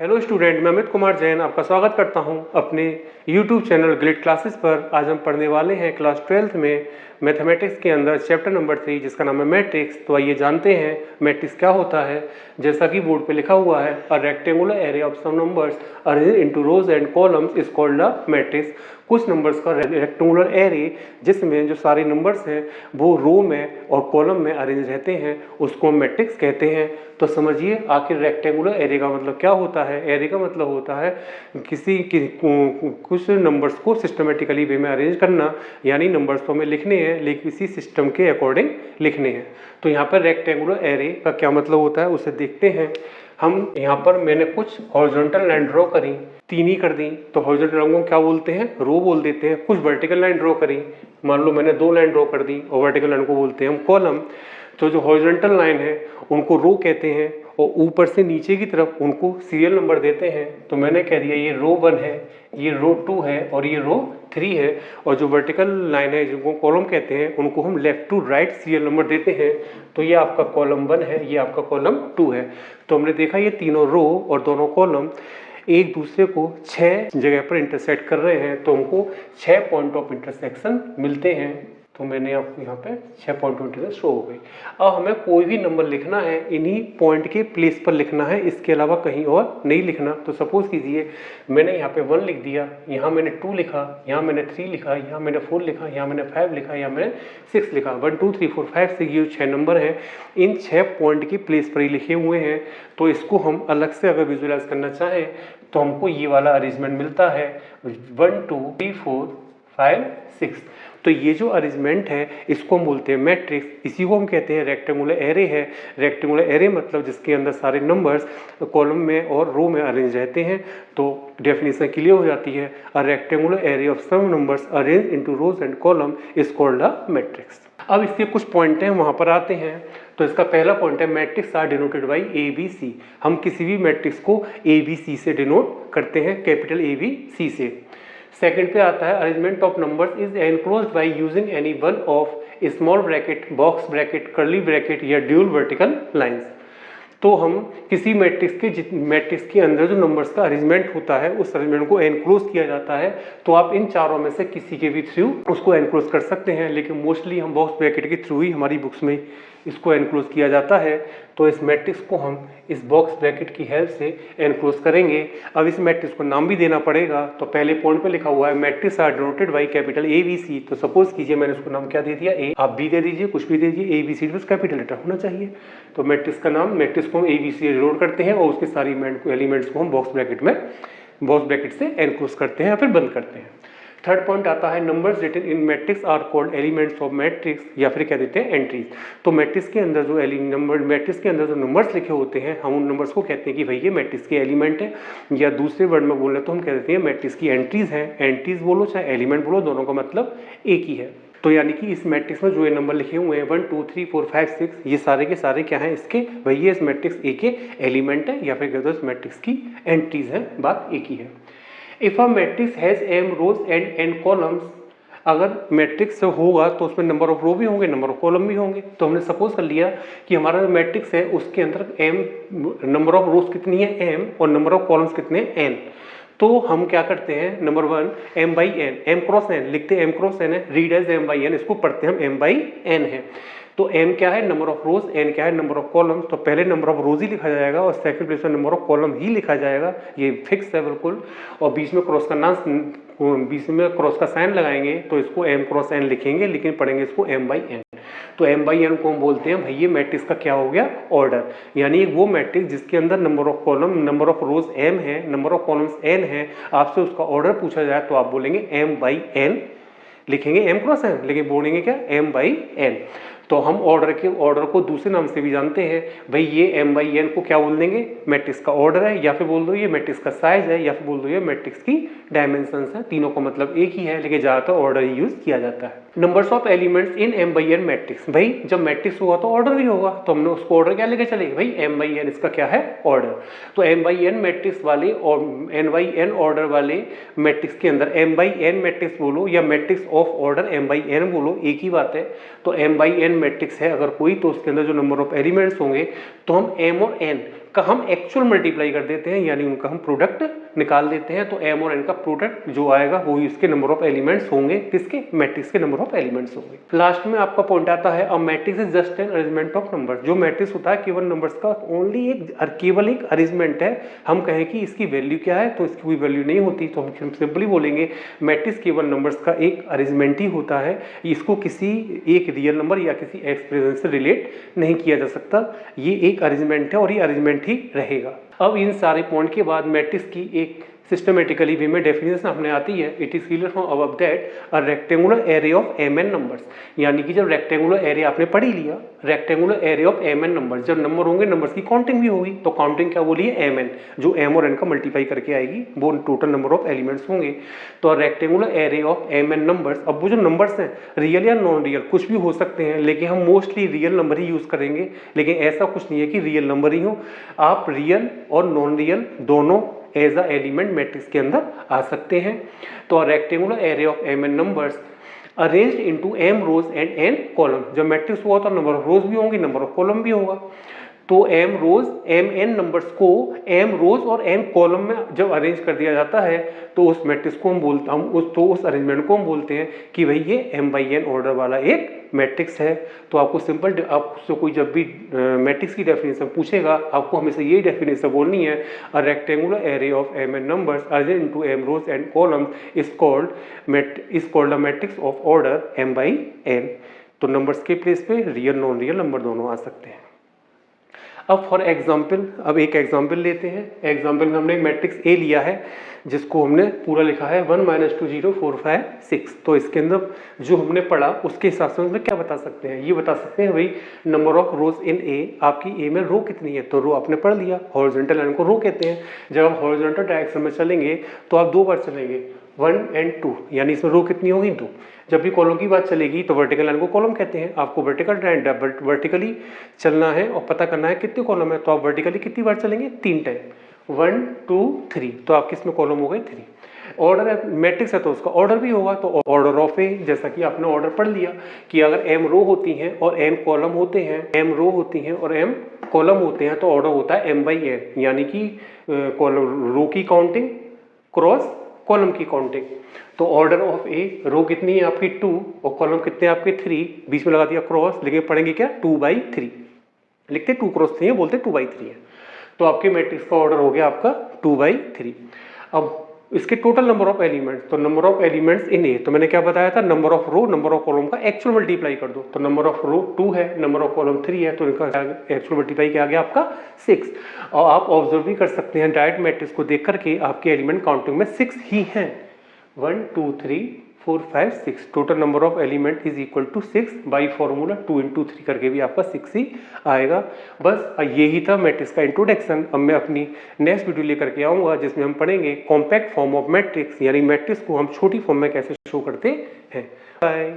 Hello student, मैं अमित कुमार जैन आपका स्वागत करता हूं अपने यूट्यूब चैनल ग्लिड क्लासेस पर। आज हम पढ़ने वाले हैं क्लास 12th में मैथमेटिक्स के अंदर चैप्टर नंबर 3 जिसका नाम है मैट्रिक्स। तो आइए जानते हैं मैट्रिक्स क्या होता है। जैसा कि बोर्ड पे लिखा हुआ है, a rectangular array of some numbers arranged into rows and columns is called a matrix. कुछ नंबर्स का रेक्टेंगुलर एरे जिसमें जो सारे नंबर्स हैं वो रो में और कॉलम में अरेंज रहते हैं उसको हम मैट्रिक्स कहते हैं। तो समझिए आखिर रेक्टेंगुलर एरे का मतलब क्या होता है। एरे का मतलब होता है कुछ नंबर्स को सिस्टमेटिकली वे में अरेंज करना, यानी नंबर्स तो हमें लिखने हैं लेकिन किसी सिस्टम के अकॉर्डिंग लिखने हैं। तो यहाँ पर रेक्टेंगुलर एरे का क्या मतलब होता है उसे देखते हैं हम। यहाँ पर मैंने कुछ हॉरिजॉन्टल लाइन ड्रॉ करी, 3 ही कर दी, तो हॉरिजॉन्टल लाइन को क्या बोलते हैं, रो बोल देते हैं। कुछ वर्टिकल लाइन ड्रॉ करी, मान लो मैंने 2 लाइन ड्रॉ कर दी, और वर्टिकल लाइन को बोलते हैं हम कॉलम। तो जो हॉरिजॉन्टल लाइन है उनको रो कहते हैं, और ऊपर से नीचे की तरफ उनको सीरियल नंबर देते हैं। तो मैंने कह दिया ये रो 1 है, ये रो 2 है और ये रो 3 है। और जो वर्टिकल लाइन है जिनको कॉलम कहते हैं उनको हम left to right serial number देते हैं। तो ये आपका कॉलम 1 है, ये आपका कॉलम 2 है। तो हमने देखा ये तीनों रो और दोनों कॉलम एक दूसरे को 6 जगह पर इंटरसेक्ट कर रहे हैं, तो हमको 6 पॉइंट ऑफ इंटरसेक्शन मिलते हैं। तो मैंने आपको यहाँ पे 6 पॉइंट ऑफ इंटरसेक्शन शो हो गई। अब हमें कोई भी नंबर लिखना है इन्हीं पॉइंट के प्लेस पर लिखना है, इसके अलावा कहीं और नहीं लिखना। तो सपोज कीजिए मैंने यहाँ पे 1 लिख दिया, यहाँ मैंने 2 लिखा, यहाँ मैंने 3 लिखा, यहाँ मैंने 4 लिखा, यहाँ मैंने 5 लिखा, यहाँ मैंने 6 लिखा। 1 2 3 4 5 6 ये 6 नंबर हैं, इन 6 पॉइंट के प्लेस पर ही लिखे हुए हैं। तो इसको हम अलग से अगर विजुअलाइज करना चाहें तो हमको ये वाला अरेंजमेंट मिलता है 1 2 3 4 5 6। तो ये जो अरेंजमेंट है इसको हम बोलते हैं मैट्रिक्स। इसी को हम कहते हैं रेक्टेंगुलर एरे है। रेक्टेंगुलर एरे मतलब जिसके अंदर सारे नंबर्स कॉलम में और रो में अरेंज रहते हैं। तो डेफिनेशन क्लियर हो जाती है, a rectangular array of some numbers arrange into rows and column is called a matrix. अब इसके कुछ पॉइंट हैं वहाँ पर आते हैं। तो इसका पहला पॉइंट है matrix are denoted by A B C. हम किसी भी मैट्रिक्स को ए बी सी से डिनोट करते हैं, कैपिटल ए बी सी से। सेकंड पे आता है arrangement of numbers is enclosed by using any one of small bracket, box bracket, curly bracket या ड्यूल वर्टिकल लाइंस। तो हम किसी मैट्रिक्स के अंदर जो नंबर्स का अरेंजमेंट होता है उस अरेंजमेंट को एनक्लोज किया जाता है। तो आप इन चारों में से किसी के भी थ्रू उसको एनक्लोज कर सकते हैं, लेकिन मोस्टली हम बॉक्स ब्रैकेट के थ्रू ही हमारी बुक्स में इसको एनक्लोज किया जाता है। तो इस मैट्रिक्स को हम इस बॉक्स ब्रैकेट की हेल्प से एनक्लोज करेंगे। अब इस मैट्रिक्स को नाम भी देना पड़ेगा। तो पहले पॉइंट पे लिखा हुआ है matrix are denoted by capital A B C. तो सपोज कीजिए मैंने उसको नाम क्या दे दिया, ए। आप बी दे दीजिए, कुछ भी दे दीजिए, ए बी सी बस कैपिटल लेटर होना चाहिए। तो मैट्रिक्स का नाम, मैट्रिक्स को हम ए बी सी डिनोट करते हैं और उसके सारी एलिमेंट्स को हम बॉक्स ब्रैकेट से एनक्लोज करते हैं या फिर बंद करते हैं। थर्ड पॉइंट आता है numbers written in matrix are called elements of matrix, या फिर कह देते हैं एंट्रीज। तो मैट्रिक्स के अंदर जो नंबर्स लिखे होते हैं हम उन नंबर्स को कहते हैं कि भाई ये मैट्रिक्स के एलिमेंट है, या दूसरे वर्ड में बोले तो हम कह देते हैं मैट्रिक्स की एंट्रीज हैं। एंट्रीज बोलो चाहे एलिमेंट बोलो, दोनों का मतलब एक ही है। तो यानी कि इस मैट्रिक्स में जो ये नंबर लिखे हुए हैं 1 2 3 4 5 6 ये सारे के सारे क्या हैं, इसके भाई ये इस मैट्रिक्स ए के एलिमेंट है, या फिर कहते हैं इस मैट्रिक्स की एंट्रीज हैं। बात एक ही है। If a matrix has m rows and n columns, अगर मैट्रिक्स होगा तो उसमें नंबर ऑफ रो भी होंगे, नंबर ऑफ कॉलम भी होंगे। तो हमने सपोज कर लिया कि हमारा जो मैट्रिक्स है उसके अंदर m नंबर ऑफ रोज कितनी है m और नंबर ऑफ कॉलम्स कितने n। तो हम क्या करते हैं, number 1 m by n, m cross n लिखते हैं, m क्रॉस n है, read as m by n, इसको पढ़ते हैं हम m बाई n है। तो m क्या है, नंबर ऑफ रोज, n क्या है, नंबर ऑफ कॉलम्स। तो पहले नंबर ऑफ रोज ही लिखा जाएगा और सेकंड प्लेस में नंबर ऑफ कॉलम ही लिखा जाएगा, ये फिक्स है बिल्कुल। और बीच में क्रॉस का साइन लगाएंगे तो इसको m क्रॉस n लिखेंगे, लेकिन पढ़ेंगे इसको m बाई n। तो m बाई n को हम बोलते हैं भाई ये मैट्रिक्स का क्या हो गया, ऑर्डर। यानी वो मैट्रिक्स जिसके अंदर number of column, number of rose m है, नंबर ऑफ कॉलम्स n है, आपसे उसका ऑर्डर पूछा जाए तो आप बोलेंगे m बाई n, लिखेंगे m क्रॉस n, लेकिन बोलेंगे क्या, m बाई n। तो हम ऑर्डर को दूसरे नाम से भी जानते हैं, भाई ये m बाई n को क्या बोल देंगे, मैट्रिक्स का ऑर्डर है, या फिर बोल दो ये मैट्रिक्स का साइज है, या फिर बोल दो ये मैट्रिक्स की डायमेंशंस है। तीनों का मतलब एक ही है, लेकिन ज़्यादातर ऑर्डर ही यूज किया जाता है। Numbers of elements in m by n matrix, भाई जब मैट्रिक्स होगा तो ऑर्डर भी होगा, तो हमने उसको ऑर्डर क्या लेके चलेंगे, भाई m बाई n इसका क्या है, ऑर्डर। तो m बाई n मैट्रिक्स वाले और n बाई n ऑर्डर वाले मैट्रिक्स के अंदर m बाई n मैट्रिक्स बोलो या matrix of order m by n बोलो, एक ही बात है। तो m बाई n मैट्रिक्स है अगर कोई, तो उसके अंदर जो नंबर ऑफ एलिमेंट्स होंगे तो हम m और n का हम एक्चुअल मल्टीप्लाई कर देते हैं, यानी उनका हम प्रोडक्ट निकाल देते हैं। तो m और n का प्रोडक्ट जो आएगा वो इसके नंबर ऑफ एलिमेंट्स होंगे, किसके, मैट्रिक्स के नंबर ऑफ एलिमेंट्स होंगे। लास्ट में आपका पॉइंट आता है, a matrix is just an arrangement of numbers. जो मैट्रिक्स होता है केवल नंबर्स का केवल एक अरेंजमेंट है। हम कहें कि इसकी वैल्यू क्या है, तो इसकी कोई वैल्यू नहीं होती, तो हम सिंपली बोलेंगे मैट्रिक्स केवल नंबर्स का एक अरेंजमेंट ही होता है। इसको किसी एक रियल नंबर या किसी एक्सप्रेशन से रिलेट नहीं किया जा सकता। ये एक अरेंजमेंट है और ये अरेंजमेंट ही रहेगा। अब इन सारे पॉइंट के बाद मैट्रिक्स की एक सिस्टमेटिकली वे में डेफिनेशन अपने आती है। It is clear from above that a rectangular array of mn numbers, यानी कि जब रेक्टेंगुलर एरे आपने पढ़ ही लिया, rectangular array of mn numbers, जब नंबर होंगे नंबर्स की काउंटिंग भी होगी, तो काउंटिंग क्या बोली है, mn, जो m और n का मल्टीप्लाई करके आएगी वो टोटल नंबर ऑफ एलिमेंट्स होंगे। तो rectangular array of mn numbers, अब वो जो नंबर्स हैं रियल या नॉन रियल कुछ भी हो सकते हैं, लेकिन हम मोस्टली रियल नंबर ही यूज करेंगे। लेकिन ऐसा कुछ नहीं है कि रियल नंबर ही हो, आप रियल और नॉन रियल दोनों एज अ एलिमेंट मैट्रिक्स के अंदर आ सकते हैं। तो rectangular array of mn numbers arranged into m rows and n column. जब मैट्रिक्स हुआ तो नंबर ऑफ रोज भी होंगी, नंबर ऑफ कॉलम भी होगा। तो m रोज mn नंबर्स को m रोज और n कॉलम में जब अरेंज कर दिया जाता है तो उस मैट्रिक्स को हम उस अरेंजमेंट को हम बोलते हैं कि भाई ये m/n ऑर्डर वाला एक मैट्रिक्स है। तो आपको सिंपल, आपसे कोई जब भी मैट्रिक्स की डेफिनेशन पूछेगा आपको हमेशा यही डेफिनेशन बोलनी है, a rectangular array of mn numbers arranged into m rows and column is called a matrix of order m/n। तो नंबर्स के प्लेस पे रियल नॉन रियल नंबर दोनों आ सकते हैं। अब फॉर एग्जाम्पल, अब एक एग्जाम्पल लेते हैं। एग्जाम्पल में हमने मैट्रिक्स ए लिया है जिसको हमने पूरा लिखा है 1 - 2 0 4 5 6। तो इसके अंदर जो हमने पढ़ा उसके हिसाब से हम क्या बता सकते हैं, ये बता सकते हैं भाई नंबर ऑफ रोज इन ए, आपकी ए में रो कितनी है, तो रो आपने पढ़ लिया, हॉरिजॉन्टल लाइन को रो कहते हैं। जब आप हॉरिजॉन्टल डायरेक्शन में चलेंगे तो आप दो बार चलेंगे, 1 और 2, यानी इसमें रो कितनी होगी, 2। जब भी कॉलम की बात चलेगी तो वर्टिकल लाइन को कॉलम कहते हैं। आपको वर्टिकली चलना है और पता करना है कितने कॉलम है, तो आप वर्टिकली कितनी बार चलेंगे, 3 टाइम, 1 2 3, तो आपके इसमें कॉलम हो गए 3। ऑर्डर मैट्रिक्स है तो उसका ऑर्डर भी होगा, तो ऑर्डर ऑफ ए, जैसा कि आपने ऑर्डर पढ़ लिया कि अगर m रो होती हैं और n कॉलम होते हैं, m रो होती हैं और m कॉलम होते हैं, तो ऑर्डर होता है m/n, यानी कि कॉलम रो की काउंटिंग क्रॉस कॉलम की काउंटिंग। तो ऑर्डर ऑफ ए, रो कितनी है आपकी 2 और कॉलम कितने आपके 3, बीच में लगा दिया क्रॉस, लेकिन पढ़ेंगे क्या 2/3, लिखते 2 क्रॉस 3 है, बोलते 2/3 है। तो आपके मैट्रिक्स का ऑर्डर हो गया आपका 2/3। अब इसके टोटल नंबर ऑफ एलिमेंट्स, तो number of elements in A, तो मैंने क्या बताया था, number of row number of column का एक्चुअल मल्टीप्लाई कर दो। तो नंबर ऑफ रो 2 है, नंबर ऑफ कॉलम 3 है, तो इनका एक्चुअल मल्टीप्लाई क्या आ गया आपका 6। और आप ऑब्जर्व भी कर सकते हैं डायरेक्ट मैट्रिक्स को देख करके आपके एलिमेंट काउंटिंग में 6 ही हैं, 1 2 3 4 5 6। Total number of element is equal to 6 by formula 2 × 3 करके भी आपका 6 ही आएगा। बस यही था मैट्रिक्स का इंट्रोडक्शन। अब मैं अपनी नेक्स्ट वीडियो लेकर के आऊँगा जिसमें हम पढ़ेंगे कॉम्पैक्ट फॉर्म ऑफ मैट्रिक्स, यानी मैट्रिक्स को हम छोटी फॉर्म में कैसे शो करते हैं। बाय।